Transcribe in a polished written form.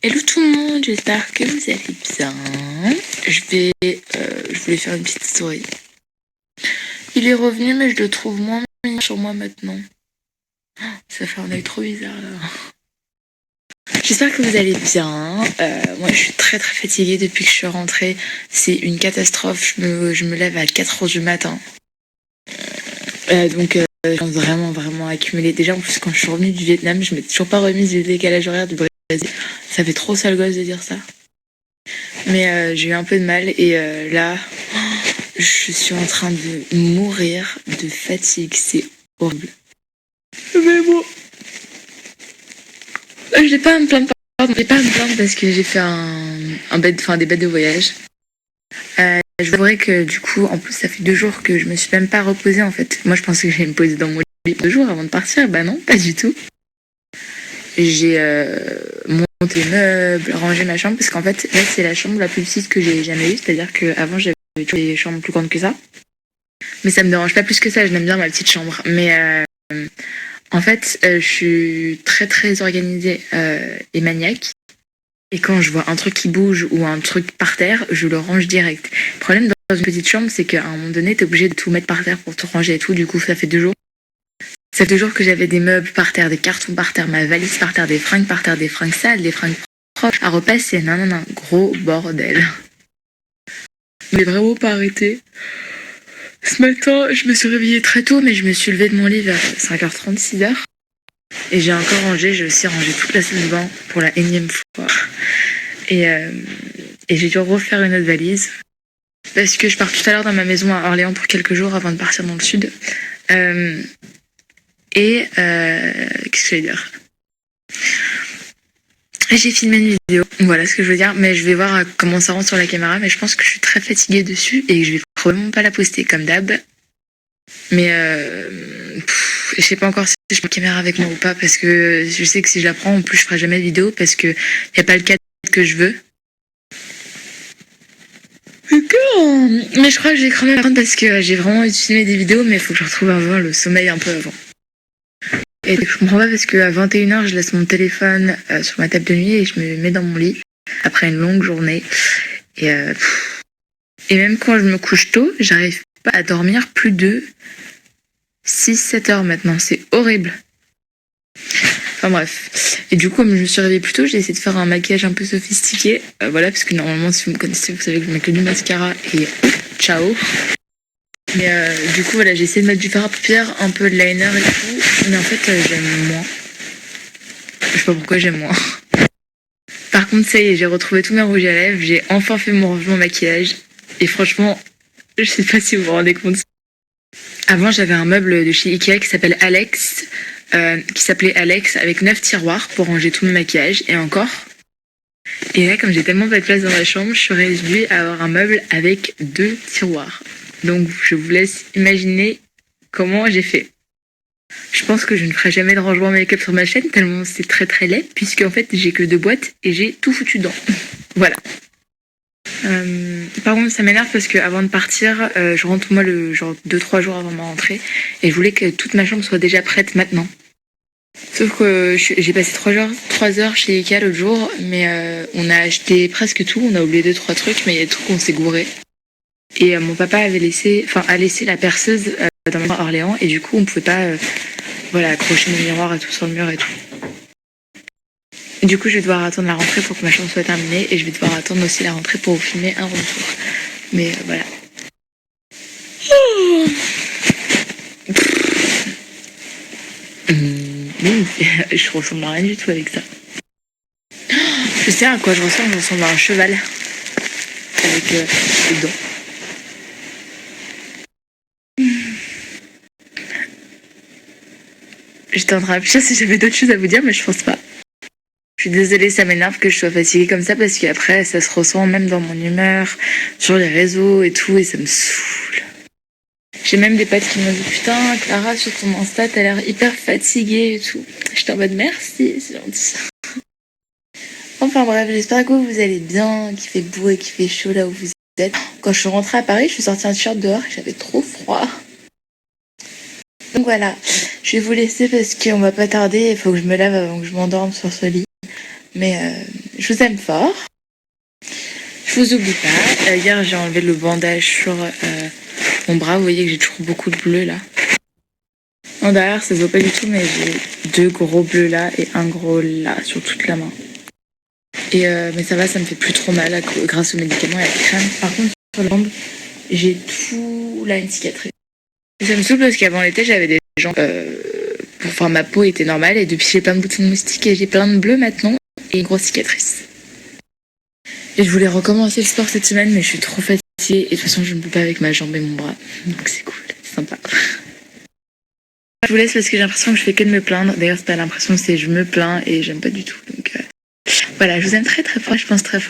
Hello tout le monde, j'espère que vous allez bien. Je voulais faire une petite story. Il est revenu, mais je le trouve moins mignon sur moi maintenant. Ça fait un œil trop bizarre là. J'espère que vous allez bien. Moi, je suis très très fatiguée depuis que je suis rentrée. C'est une catastrophe. Je me lève à 4 heures du matin. Je pense vraiment accumuler. Déjà, en plus, quand je suis revenue du Vietnam, je m'étais toujours pas remise du décalage horaire du Brésil. Ça fait trop sale gosse de dire ça. Mais j'ai eu un peu de mal et là, je suis en train de mourir de fatigue. C'est horrible. Mais bon, je n'ai pas à me plaindre. Pardon, j'ai pas à me plaindre parce que j'ai fait des bêtes de voyage. Je voudrais que du coup, en plus, ça fait 2 jours que je me suis même pas reposée en fait. Moi, je pensais que j'allais me poser dans mon lit 2 jours avant de partir. Bah non, pas du tout. J'ai monté les meubles, rangé ma chambre parce qu'en fait, là, c'est la chambre la plus petite que j'ai jamais eue. C'est-à-dire qu'avant, j'avais toujours des chambres plus grandes que ça. Mais ça me dérange pas plus que ça. Je l'aime bien ma petite chambre. Mais en fait, je suis très très organisée et maniaque. Et quand je vois un truc qui bouge ou un truc par terre, je le range direct. Le problème dans une petite chambre, c'est qu'à un moment donné, t'es obligé de tout mettre par terre pour te ranger et tout. Du coup, ça fait 2 jours. Ça fait 2 jours que j'avais des meubles par terre, des cartons par terre, ma valise par terre, des fringues par terre, des fringues sales, des fringues propres. À repasser, non, gros bordel. Je n'ai vraiment pas arrêté. Ce matin, je me suis réveillée très tôt, mais je me suis levée de mon lit vers 5h30, 6h. Et j'ai encore rangé, j'ai aussi rangé toute la salle de bain pour la énième fois. Et j'ai dû refaire une autre valise. Parce que je pars tout à l'heure dans ma maison à Orléans pour quelques jours avant de partir dans le sud. Qu'est-ce que je vais dire ? J'ai filmé une vidéo, voilà ce que je veux dire, mais je vais voir comment ça rend sur la caméra, mais je pense que je suis très fatiguée dessus et que je vais probablement pas la poster comme d'hab. Mais je sais pas encore si je prends la caméra avec moi ou pas, parce que je sais que si je la prends, en plus je ferai jamais de vidéo parce que y a pas le cadre que je veux. Mais je crois que je vais quand même prendre parce que j'ai vraiment envie de filmer des vidéos, mais il faut que je retrouve avant le sommeil un peu avant. Et je comprends pas parce qu'à 21h, je laisse mon téléphone sur ma table de nuit et je me mets dans mon lit après une longue journée. Et même quand je me couche tôt, j'arrive pas à dormir plus de 6-7 heures maintenant. C'est horrible. Enfin bref. Et du coup, comme je me suis réveillée plus tôt, j'ai essayé de faire un maquillage un peu sophistiqué. Voilà, parce que normalement, si vous me connaissez, vous savez que je mets que du mascara et ciao. Mais du coup, voilà, j'ai essayé de mettre du fard à paupières, un peu de liner et tout. Mais en fait, j'aime moins. Je sais pas pourquoi j'aime moins. Par contre, ça y est, j'ai retrouvé tous mes rouges à lèvres. J'ai enfin fait mon rangement maquillage. Et franchement, je sais pas si vous vous rendez compte. Avant, j'avais un meuble de chez Ikea qui s'appelait Alex. Qui s'appelait Alex avec 9 tiroirs pour ranger tout mon maquillage. Et encore. Et là, comme j'ai tellement pas de place dans ma chambre, je suis réduite à avoir un meuble avec 2 tiroirs. Donc, je vous laisse imaginer comment j'ai fait. Je pense que je ne ferai jamais de rangement make-up sur ma chaîne tellement c'est très très laid, puisque en fait j'ai que 2 boîtes et j'ai tout foutu dedans. Voilà. Par contre, ça m'énerve parce que avant de partir, je rentre moi le genre 2-3 jours avant ma rentrée et je voulais que toute ma chambre soit déjà prête maintenant. Sauf que j'ai passé 3 heures chez Ikea l'autre jour, mais on a acheté presque tout, on a oublié 2-3 trucs, mais il y a des trucs qu'on s'est gouré. Et mon papa a laissé la perceuse dans mon Orléans et du coup on pouvait pas accrocher mon miroir et tout sur le mur et tout. Et du coup je vais devoir attendre la rentrée pour que ma chambre soit terminée et je vais devoir attendre aussi la rentrée pour vous filmer un retour. Mais voilà. Je ressemble à rien du tout avec ça. Je sais à quoi je ressemble à un cheval avec des dents. J'étais en train de réfléchir si j'avais d'autres choses à vous dire, mais je pense pas. Je suis désolée, ça m'énerve que je sois fatiguée comme ça parce qu'après, ça se ressent même dans mon humeur, sur les réseaux et tout, et ça me saoule. J'ai même des potes qui m'ont dit putain, Clara, sur ton Insta, t'as l'air hyper fatiguée et tout. J'étais en mode merci, c'est gentil. Enfin bref, j'espère que vous allez bien, qu'il fait beau et qu'il fait chaud là où vous êtes. Quand je suis rentrée à Paris, je suis sortie en t-shirt dehors et j'avais trop froid. Donc voilà, je vais vous laisser parce qu'on va pas tarder, il faut que je me lave avant que je m'endorme sur ce lit. Mais je vous aime fort. Je vous oublie pas. Hier, j'ai enlevé le bandage sur mon bras. Vous voyez que j'ai toujours beaucoup de bleu là. En derrière, ça se voit pas du tout, mais j'ai 2 gros bleus là et un gros là sur toute la main. Mais ça va, ça me fait plus trop mal grâce aux médicaments et à la crème. Par contre, sur la jambe, j'ai tout là une cicatrice. Et ça me saoule parce qu'avant l'été, j'avais des jambes. Enfin, ma peau était normale et depuis, j'ai plein de boutons de moustiques et j'ai plein de bleus maintenant et une grosse cicatrice. Et je voulais recommencer le sport cette semaine, mais je suis trop fatiguée et de toute façon, je ne peux pas avec ma jambe et mon bras. Donc c'est cool, c'est sympa. Je vous laisse parce que j'ai l'impression que je fais que de me plaindre. D'ailleurs, c'est pas l'impression, c'est je me plains et j'aime pas du tout. Donc voilà, je vous aime très très fort, je pense très fort.